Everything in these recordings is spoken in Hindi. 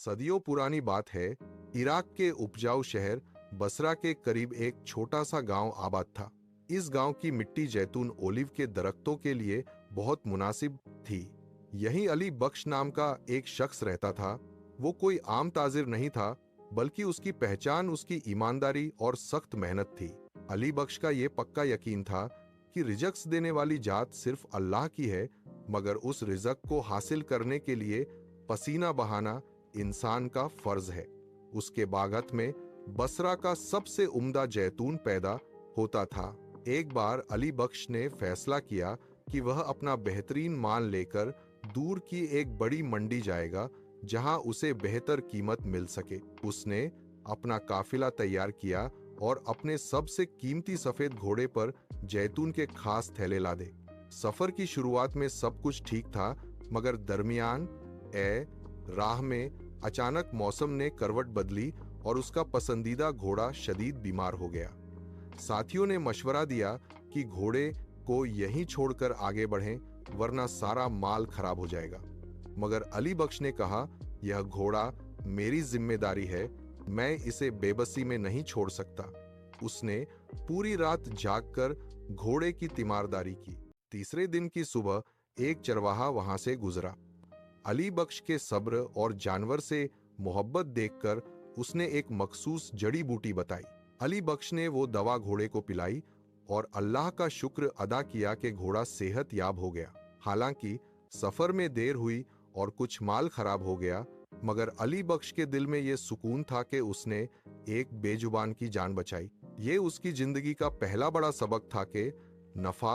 सदियों पुरानी बात है। इराक के उपजाऊ शहर बसरा के करीब एक छोटा सा गांव आबाद था। इस गांव की मिट्टी जैतून ओलिव के दरख्तों के लिए बहुत मुनासिब थी। यहीं अली बख्श नाम का एक शख्स रहता था। वो कोई आम ताजिर नहीं था, बल्कि उसकी पहचान उसकी ईमानदारी और सख्त मेहनत थी। अली बख्श का ये पक्का यकीन था कि रिज़्क देने वाली जात सिर्फ अल्लाह की है, मगर उस रिज़्क को हासिल करने के लिए पसीना बहाना इंसान का फर्ज है। उसके बागत में बसरा का सबसे उम्दा जैतून पैदा होता था। एक बार अली बख्श ने फैसला किया कि वह अपना बेहतरीन माल लेकर दूर की एक बड़ी मंडी जाएगा, जहां उसे बेहतर कीमत मिल सके। उसने अपना काफिला तैयार किया और अपने सबसे कीमती सफेद घोड़े पर जैतून के खास थैले लादे। सफर की शुरुआत में सब कुछ ठीक था, मगर दरमियान राह में अचानक मौसम ने करवट बदली और उसका पसंदीदा घोड़ा शदीद बीमार हो गया। साथियों ने मशवरा दिया कि घोड़े को यहीं छोड़कर आगे बढ़ें, वरना सारा माल खराब हो जाएगा। मगर अली बख्श ने कहा, यह घोड़ा मेरी जिम्मेदारी है, मैं इसे बेबसी में नहीं छोड़ सकता। उसने पूरी रात जागकर घोड़े की तीमारदारी की। तीसरे दिन की सुबह एक चरवाहा वहां से गुजरा। अली बख्श के सब्र और जानवर से मोहब्बत देखकर उसने एक मखसूस जड़ी बूटी बताई। अली बख्श ने वो दवा घोड़े को पिलाई और अल्लाह का शुक्र अदा किया कि घोड़ा सेहत याब हो गया। हालांकि सफर में देर हुई और कुछ माल खराब हो गया, मगर अली बख्श के दिल में ये सुकून था कि उसने एक बेजुबान की जान बचाई। ये उसकी जिंदगी का पहला बड़ा सबक था कि नफा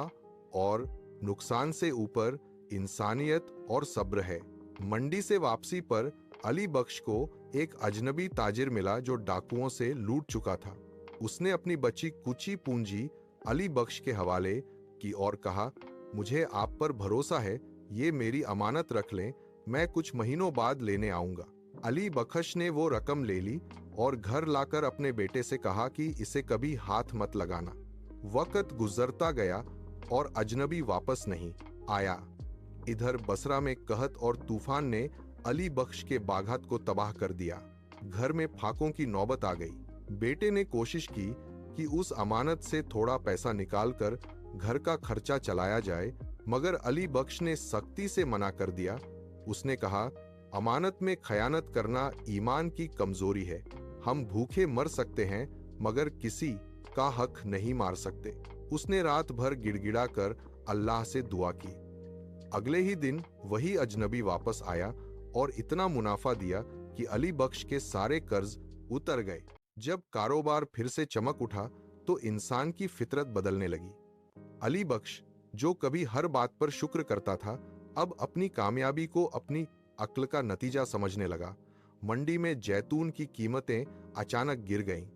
और नुकसान से ऊपर इंसानियत और सब्र है। मंडी से वापसी पर अली बख्श को एक अजनबी ताजिर मिला जो डाकुओं से लूट चुका था। उसने अपनी बची कुची पूंजी अली बख्श के हवाले की और कहा, मुझे आप पर भरोसा है, ये मेरी अमानत रख लें, मैं कुछ महीनों बाद लेने आऊंगा। अली बख्श ने वो रकम ले ली और घर लाकर अपने बेटे से कहा कि इसे कभी हाथ मत लगाना। वक्त गुजरता गया और अजनबी वापस नहीं आया। इधर बसरा में कहत और तूफान ने अली बख्श के बागात को तबाह कर दिया। घर में फाकों की नौबत आ गई। बेटे ने कोशिश की कि उस अमानत से थोड़ा पैसा निकालकर घर का खर्चा चलाया जाए, मगर अली बख्श ने सख्ती से मना कर दिया। उसने कहा, अमानत में खयानत करना ईमान की कमजोरी है। हम भूखे मर सकते हैं, मगर किसी का हक नहीं मार सकते। उसने रात भर गिड़गिड़ा कर अल्लाह से दुआ की। अगले ही दिन वही अजनबी वापस आया और इतना मुनाफा दिया कि अली बख्श के सारे कर्ज उतर गए। जब कारोबार फिर से चमक उठा तो इंसान की फितरत बदलने लगी। अली बख्श, जो कभी हर बात पर शुक्र करता था, अब अपनी कामयाबी को अपनी अक्ल का नतीजा समझने लगा। मंडी में जैतून की कीमतें अचानक गिर गईं।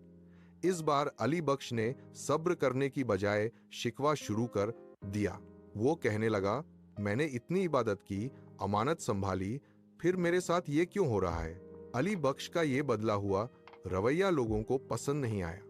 इस बार अली बख्श ने सब्र करने की बजाय शिकवा शुरू कर दिया। वो कहने लगा, मैंने इतनी इबादत की, अमानत संभाली, फिर मेरे साथ ये क्यों हो रहा है? अली बख्श का ये बदला हुआ रवैया लोगों को पसंद नहीं आया।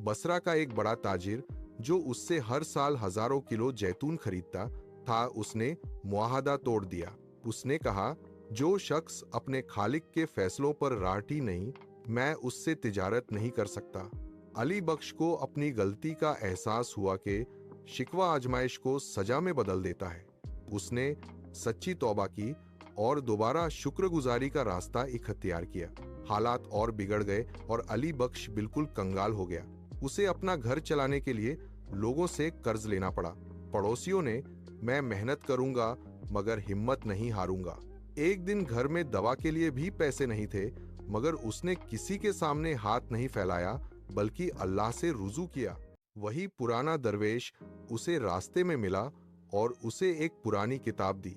बसरा का एक बड़ा ताजिर जो उससे हर साल हजारों किलो जैतून खरीदता था, उसने मुआहदा तोड़ दिया। उसने कहा, जो शख्स अपने खालिक के फैसलों पर राठी नहीं, मैं उससे तिजारत नहीं कर सकता। अली बख्श को अपनी गलती का एहसास हुआ कि शिकवा आजमाइश को सजा में बदल देता है। उसने सच्ची तौबा की और दोबारा शुक्रगुजारी का रास्ता इख्तियार किया। हालात और बिगड़ गए और अली बख्श बिल्कुल कंगाल हो गया। उसे अपना घर चलाने के लिए लोगों से कर्ज लेना पड़ा। पड़ोसियों ने, मैं मेहनत करूंगा मगर हिम्मत नहीं हारूंगा। एक दिन घर में दवा के लिए भी पैसे नहीं थे, मगर उसने किसी के सामने हाथ नहीं फैलाया, बल्कि अल्लाह से रुजू किया। वही पुराना दरवेश उसे रास्ते में मिला और उसे एक पुरानी किताब दी।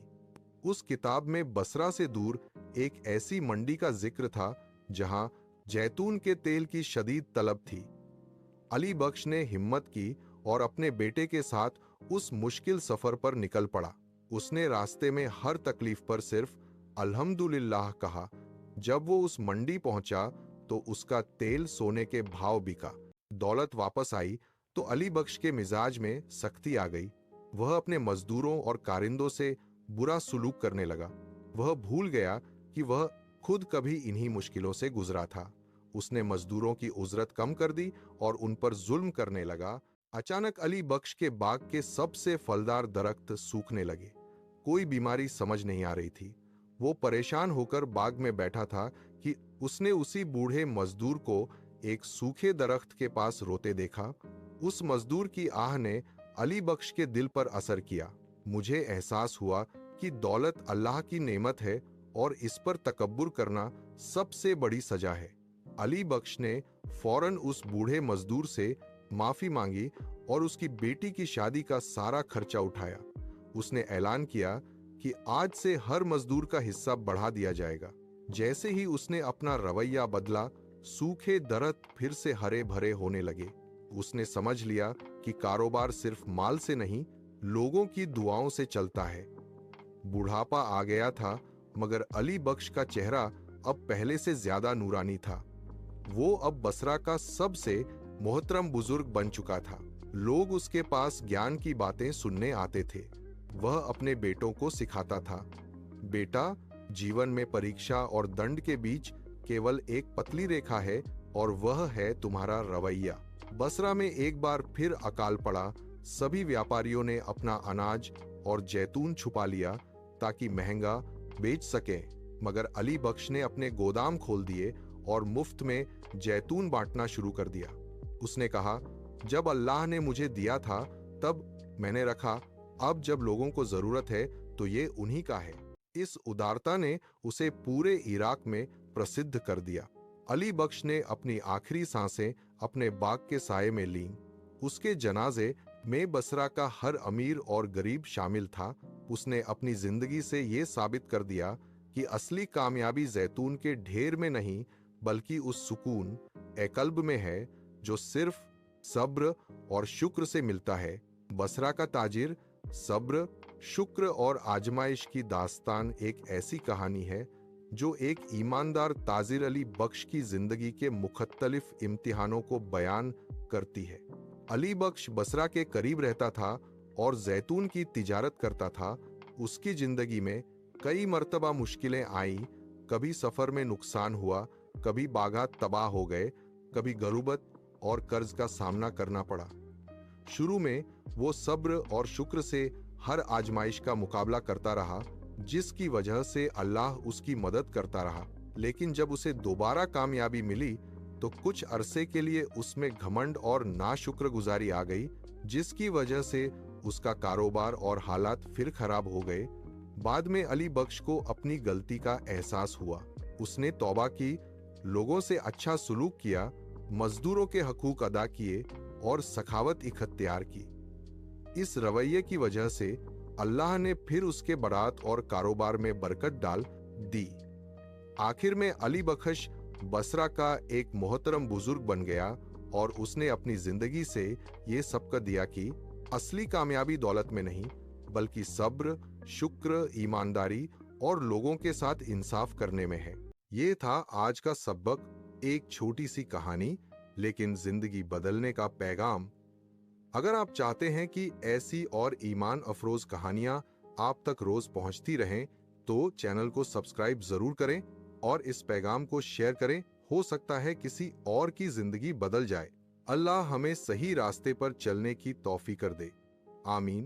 उस किताब में बसरा से दूर एक ऐसी मंडी का जिक्र था जहां जैतून के तेल की शदीद तलब थी। अली बख्श ने हिम्मत की और अपने बेटे के साथ उस मुश्किल सफर पर निकल पड़ा। उसने रास्ते में हर तकलीफ पर सिर्फ अल्हम्दुलिल्लाह कहा। जब वो उस मंडी पहुंचा तो उसका तेल सोने के भाव बिका। दौलत वापस आई तो अली बख्श के मिजाज में सख्ती आ गई। वह अपने मजदूरों और कारिंदों से बुरा सुलूक करने लगा। वह भूल गया कि वह खुद कभी इन्हीं मुश्किलों से गुजरा था। उसने मजदूरों की उजरत कम कर दी और उन पर जुल्म करने लगा। अचानक अली बख्श के बाग के सबसे फलदार दरख्त सूखने लगे। कोई बीमारी समझ नहीं आ रही थी। वो परेशान होकर बाग में बैठा था कि उसने उसी बूढ़े मजदूर को एक सूखे दरख्त के पास रोते देखा। उस मजदूर की आह ने अली बख्श के दिल पर असर किया। मुझे एहसास हुआ कि दौलत अल्लाह की नेमत है और इस पर तकब्बुर करना सबसे बड़ी सजा है। अली बख्श ने फौरन उस बूढ़े मजदूर से माफी मांगी और उसकी बेटी की शादी का सारा खर्चा उठाया। उसने ऐलान किया कि आज से हर मजदूर का हिस्सा बढ़ा दिया जाएगा। जैसे ही उसने अपना रवैया बदला, सूखे दरख्त फिर से हरे भरे होने लगे। उसने समझ लिया कि कारोबार सिर्फ माल से नहीं, लोगों की दुआओं से चलता है। बुढ़ापा आ गया था, मगर अली बख्श का चेहरा अब पहले से ज्यादा नूरानी था। वो अब बसरा का सबसे मोहतरम बुजुर्ग बन चुका था। लोग उसके पास ज्ञान की बातें सुनने आते थे। वह अपने बेटों को सिखाता था, बेटा, जीवन में परीक्षा और दंड के बीच केवल एक पतली रेखा है और वह है तुम्हारा रवैया। बसरा में एक बार फिर अकाल पड़ा। सभी व्यापारियों ने अपना अनाज और जैतून छुपा लिया ताकि महंगा बेच सकें, मगर अली बख्श ने अपने गोदाम खोल दिए और मुफ्त में जैतून बांटना शुरू कर दिया। उसने कहा, जब अल्लाह ने मुझे दिया था तब मैंने रखा, अब जब लोगों को जरूरत है तो ये उन्हीं का है। इस उदारता ने उसे पूरे इराक में प्रसिद्ध कर दिया। अली बख्श ने अपनी आखिरी सांसें अपने बाग के साये में लीं। उसके जनाजे में बसरा का हर अमीर और गरीब शामिल था। उसने अपनी जिंदगी से ये साबित कर दिया कि असली कामयाबी जैतून के ढेर में नहीं, बल्कि उस सुकून ए कल्ब में है जो सिर्फ सब्र और शुक्र से मिलता है। बसरा का ताजिर, सब्र, शुक्र और आजमाइश की दास्तान एक ऐसी कहानी है जो एक ईमानदार ताजिर अली बख्श की जिंदगी के मुख्तलिफ इम्तिहानों को बयान करती है। अली बख्श बसरा के करीब रहता था और जैतून की तिजारत करता था। उसकी जिंदगी में कई मर्तबा मुश्किलें आईं। कभी सफर में नुकसान हुआ, कभी बागात तबाह हो गए, कभी गरूबत और कर्ज का सामना करना पड़ा। शुरू में वो सब्र और शुक्र से हर आजमाइश का मुकाबला करता रहा, जिसकी वजह से अल्लाह उसकी मदद करता रहा। लेकिन जब उसे दोबारा कामयाबी मिली तो कुछ अरसे के लिए उसमें घमंड और नाशुक्रगुजारी आ गई, जिसकी वजह से उसका कारोबार और हालात फिर खराब हो गए। बाद में अली बख्श को अपनी गलती का एहसास हुआ। उसने तौबा की, लोगों से अच्छा सुलूक किया, मजदूरों के हकूक अदा किए और सखावत इख्तियार की। इस रवैये की वजह से अल्लाह ने फिर उसके बरात और कारोबार में बरकत डाल दी। आखिर में अली बख्श बसरा का एक मोहतरम बुजुर्ग बन गया और उसने अपनी जिंदगी से ये सबक दिया कि असली कामयाबी दौलत में नहीं, बल्कि सब्र, शुक्र, ईमानदारी और लोगों के साथ इंसाफ करने में है। ये था आज का सबक, एक छोटी सी कहानी लेकिन जिंदगी बदलने का पैगाम। अगर आप चाहते हैं कि ऐसी और ईमान अफरोज कहानियां आप तक रोज पहुंचती रहें, तो चैनल को सब्सक्राइब जरूर करें और इस पैगाम को शेयर करें। हो सकता है किसी और की जिंदगी बदल जाए। अल्लाह हमें सही रास्ते पर चलने की तौफीक कर दे। आमीन।